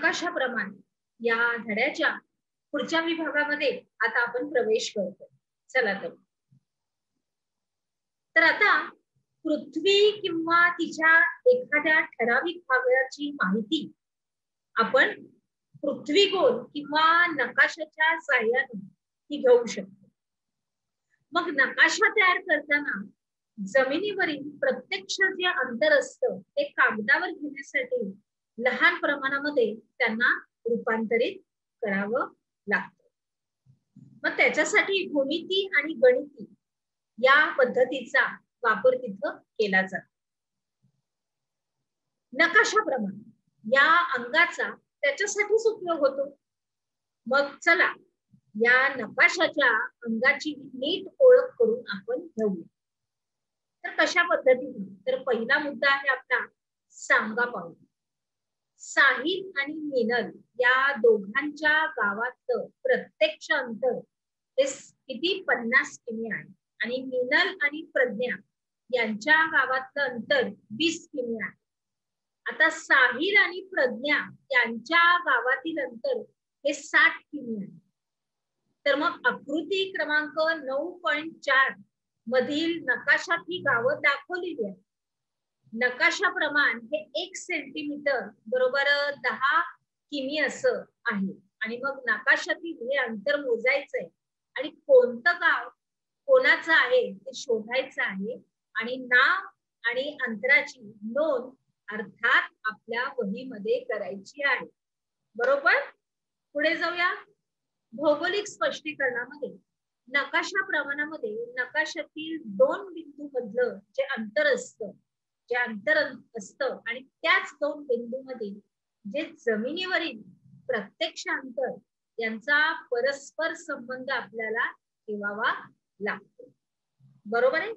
नकाशाप्रमाणे या धड्याच्या पुढच्या विभागामध्ये आता आपण प्रवेश करतो. चला तर आता पृथ्वी किंवा तिच्या एखाद्या ठराविक भागाची माहिती आपण पृथ्वीगोल किंवा नकाशाच्या साहाय्याने ती घेऊ शकतो. मग नकाशा तयार करताना जमिनीवरील प्रत्यक्ष जे अंतर असतं ते कागदावर घेण्यासाठी लहान प्रमाणामध्ये त्यांना रूपांतरित करावं लागतं. मग त्याच्यासाठी भूमिती आणि गणिती या पद्धतीचा वापर तिथं केला जातो. नकाशाप्रमाणे या अंगाचा त्याच्यासाठीच उपयोग होतो. मग चला या नकाशाच्या अंगाची नीट ओळख करून आपण घेऊया. तर कशा पद्धतीने? तर पहिला मुद्दा आहे आपला सांगा पाहू. साहिल आणि मिनल या दोघांच्या गावातलं प्रत्यक्ष अंतर हे किती 50 किमी आहे आणि मिनल आणि प्रज्ञा यांच्या गावातलं अंतर 20 किमी आहे. आता साहिल आणि प्रज्ञा यांच्या गावातील अंतर हे 60 किमी आहे. तर मग आकृती क्रमांक 9.4 मधील नकाशात ही गावं दाखवलेली आहे. नकाशा प्रमाण हे 1 सेंटीमीटर बरोबर 10 किमी असं आहे. आणि मग नकाशातील हे अंतर मोजायचंय आणि कोणतं गाव कोणाचं आहे ते शोधायचं आहे आणि नाव आणि अंतराची नोंद अर्थात आपल्या वहीमध्ये करायची आहे. बरोबर? पुढे जाऊया. भौगोलिक स्पष्टीकरणामध्ये नकाशा प्रमाणामध्ये नकाशातील 2 बिंदू मधलं जे अंतर असतं आणि त्याच 2 बिंदूमधील जे जमिनीवरील प्रत्यक्ष अंतर यांचा परस्पर संबंध आपल्याला ठेवावा लागतो. बरोबर आहे?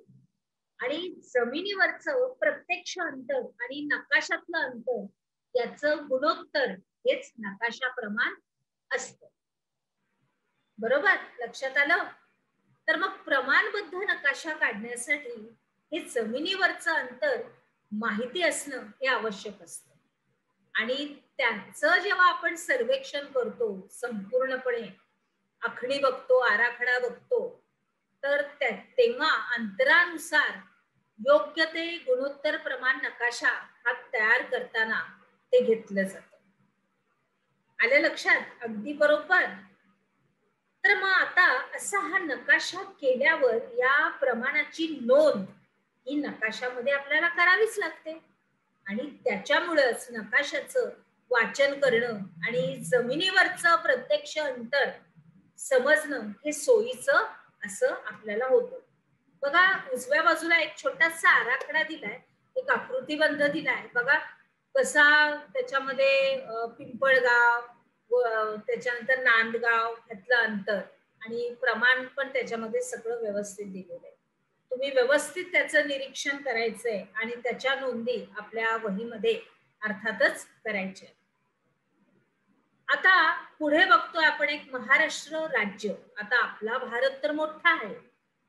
आणि जमिनीवरचं प्रत्यक्ष अंतर आणि नकाशातलं अंतर याचं गुणोत्तर हेच नकाशा प्रमाण असतं. बरोबर? लक्षात आलं? तर मग प्रमाणबद्ध नकाशा काढण्यासाठी हे जमिनीवरचं अंतर माहिती असणं हे आवश्यक असतं. आणि त्याचं जेव्हा आपण सर्वेक्षण करतो, संपूर्णपणे आखणी बघतो, आराखडा बघतो, तर तेव्हा अंतरानुसार योग्य ते गुणोत्तर प्रमाण नकाशा हा तयार करताना ते घेतलं जातं. आलं लक्षात? अगदी बरोबर. तर मग आता असा हा नकाशा केल्यावर या प्रमाणाची नोंद ही नकाशामध्ये आपल्याला करावीच लागते आणि त्याच्यामुळेच नकाशाचं वाचन करणं आणि जमिनीवरचं प्रत्यक्ष अंतर समजणं हे सोयीचं असं आपल्याला होतं. बघा उजव्या बाजूला एक छोटासा आराखडा दिलाय, एक आकृतिबंध दिलाय. बघा कसा त्याच्यामध्ये पिंपळगाव त्याच्यानंतर नांदगाव ह्यातलं अंतर आणि प्रमाण पण त्याच्यामध्ये सगळं व्यवस्थित दिलेलं आहे. तुम्ही व्यवस्थित त्याचं निरीक्षण करायचंय आणि त्याच्या नोंदी आपल्या वहीमध्ये अर्थातच करायच्या. आता पुढे बघतोय आपण एक महाराष्ट्र राज्य. आता आपला भारत तर मोठा आहे,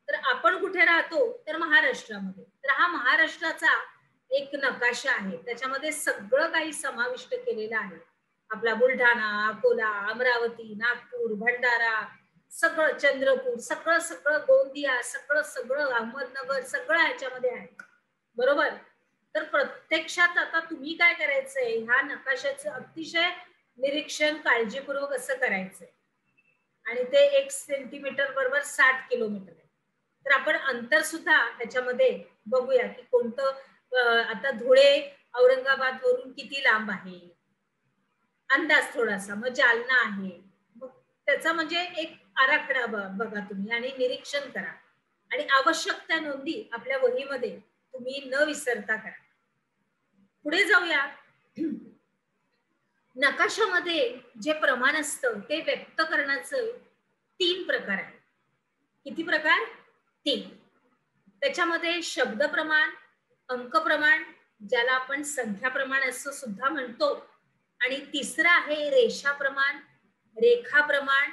तर आपण कुठे राहतो? तर महाराष्ट्रामध्ये. तर हा महाराष्ट्राचा एक नकाशा आहे, त्याच्यामध्ये सगळं काही समाविष्ट केलेलं आहे. आपला बुलढाणा, अकोला, अमरावती, नागपूर, भंडारा, सगळं चंद्रपूर, सगळं गोंदिया, सगळं अहमदनगर, सगळं ह्याच्यामध्ये आहे. बरोबर? तर प्रत्यक्षात आता तुम्ही काय करायचंय, ह्या नकाशाचं अतिशय निरीक्षण काळजीपूर्वक असं करायचंय आणि ते 1 सेंटीमीटर बरोबर 60 किलोमीटर आहे. तर आपण अंतर सुद्धा ह्याच्यामध्ये बघूया की कोणतं आता धुळे औरंगाबाद वरून किती लांब आहे, अंदाज थोडासा. मग जालना आहे, मग त्याचा म्हणजे एक आराखडा बघा तुम्ही आणि निरीक्षण करा आणि आवश्यक त्या नोंदी आपल्या वहीमध्ये तुम्ही न विसरता करा. पुढे जाऊया. नकाशामध्ये जे प्रमाण असतं ते व्यक्त करण्याचं 3 प्रकार आहेत. किती प्रकार? 3. त्याच्यामध्ये शब्द प्रमाण, अंक प्रमाण, ज्याला आपण संख्या प्रमाण असं सुद्धा म्हणतो, आणि तिसरं आहे रेषा प्रमाण, रेखा प्रमाण,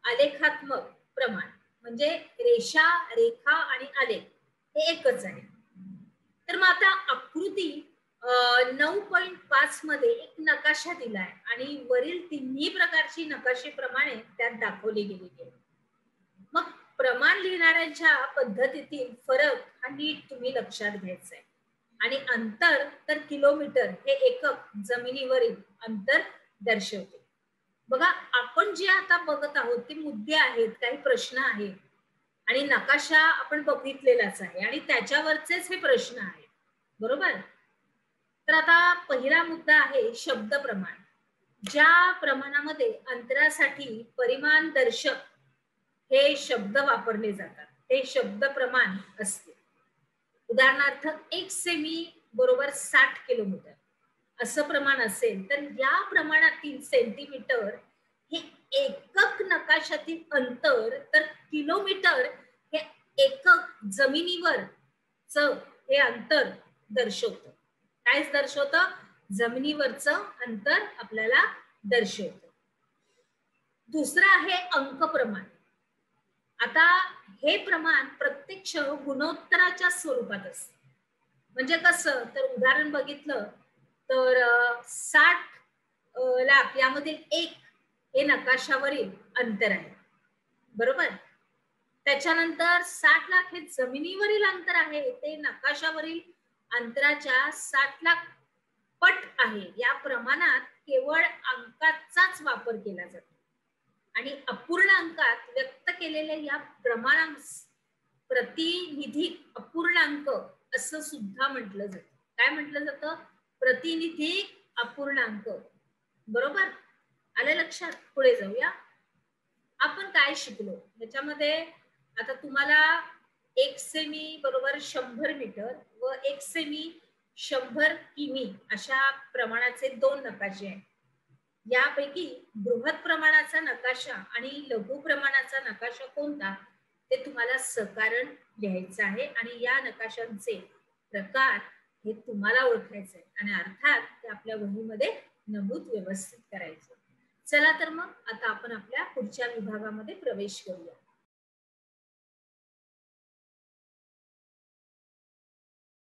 आलेखात्मक प्रमाण. म्हणजे रेषा, रेखा आणि आलेख हे एकच आहे. तर मग आता आकृती 9.5 मध्ये एक नकाशा दिलाय आणि वरील तिन्ही प्रकारची नकाशेप्रमाणे त्यात दाखवली गेलेली आहे. मग प्रमाण लिहिणाऱ्यांच्या पद्धतीतील फरक हा नीट तुम्ही लक्षात घ्यायचा आहे. आणि अंतर तर किलोमीटर हे एकक जमिनीवरील अंतर दर्शवते. बघा, आपण जे आता बघत आहोत ते मुद्दे आहेत, काही प्रश्न आहेत आणि नकाशा आपण बघितलेलाच आहे आणि त्याच्यावरचेच हे प्रश्न आहेत, बरोबर. तर आता पहिला मुद्दा आहे शब्द प्रमाण. ज्या प्रमाणामध्ये अंतरासाठी परिमाण दर्शक हे शब्द वापरले जातात ते शब्द प्रमाण असते. उदाहरणार्थ 1 सेमी बरोबर 60 किलोमीटर असं प्रमाण असेल तर या प्रमाणातील सेंटीमीटर हे एकक नकाशातील अंतर, तर किलोमीटर हे एकक जमिनीवर हे अंतर दर्शवतं. काय दर्शवतं? जमिनीवरचं अंतर आपल्याला दर्शवतं. दुसरं आहे अंक प्रमाण. आता हे प्रमाण प्रत्यक्ष गुणोत्तराच्या स्वरूपात असते. म्हणजे कसं, तर उदाहरण बघितलं तर 60 लाख यामधील 1 हे नकाशावरील अंतर आहे, बरोबर. त्याच्यानंतर 60 लाख हे जमिनीवरील अंतर आहे, ते नकाशावरील अंतराच्या 60 लाख पट आहे. या प्रमाणात केवळ अंकाचाच वापर केला जातो आणि अपूर्ण अंकात व्यक्त केलेले या प्रमाणास प्रतिनिधिक अपूर्णांक असं सुद्धा म्हटलं जातं. काय म्हटलं जातं? प्रतिनिधिक अपूर्णांक, बरोबर. आलं लक्षात? पुढे जाऊया. आपण काय शिकलो याच्यामध्ये? आता तुम्हाला 1 सेमी बरोबर 100 मीटर व 1 सेमी 100 किमी अशा प्रमाणाचे 2 नकाशे आहेत. यापैकी बृहत प्रमाणाचा नकाशा आणि लघु प्रमाणाचा नकाशा कोणता ते तुम्हाला सकारण लिहायचं आहे आणि या नकाशांचे प्रकार हे तुम्हाला ओळखायचे आहे आणि अर्थात ते आपल्या वहीमध्ये नमूद व्यवस्थित करायचे. चला तर मग आता आपण आपल्या पुढच्या विभागामध्ये प्रवेश करूया.